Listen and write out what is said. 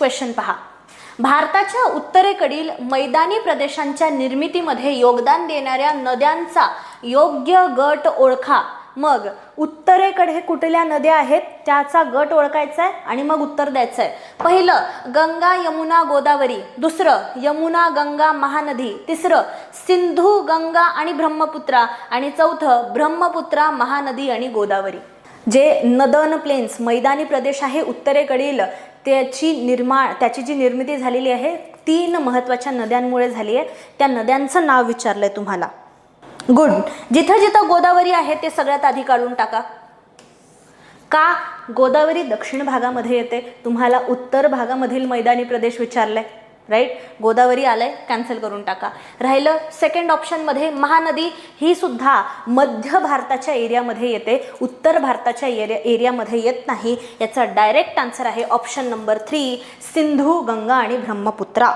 Question पहा. भारताच्या उत्तरेकडील मैदानी प्रदेशांच्या निर्मितीमध्ये योगदान देणाऱ्या नद्यांचा योग्य गट ओळखा. मग उत्तरेकडे कुठल्या नद्या आहेत त्याचा गट ओळखायचा आहे आणि मग उत्तर द्यायचं आहे. पहिलं गंगा यमुना गोदावरी, दुसरं यमुना गंगा महानदी, तिसरं सिंधू गंगा आणि ब्रह्मपुत्रा आणि चौथं ब्रह्मपुत्रा महानदी आणि गोदावरी. जे नदन प्लेन्स मैदानी प्रदेश आहे उत्तरेकडील त्याची जी निर्मिती झालेली आहे 3 महत्त्वाच्या नद्यांमुळे झाली आहे. त्या नद्यांचं नाव विचारलंय तुम्हाला. गुड. जिथं जिथं गोदावरी आहे ते सगळ्यात आधी काढून टाका. का? गोदावरी दक्षिण भागामध्ये येते. तुम्हाला उत्तर भागामधील मैदानी प्रदेश विचारलाय, राईट. गोदावरी आलंय, कॅन्सल करून टाका. राहिलं सेकंड ऑप्शनमध्ये महानदी, ही सुद्धा मध्य भारताच्या एरियामध्ये येते, उत्तर भारताच्या एरियामध्ये येत नाही. याचा डायरेक्ट आन्सर आहे ऑप्शन नंबर 3 सिंधू गंगा आणि ब्रह्मपुत्रा.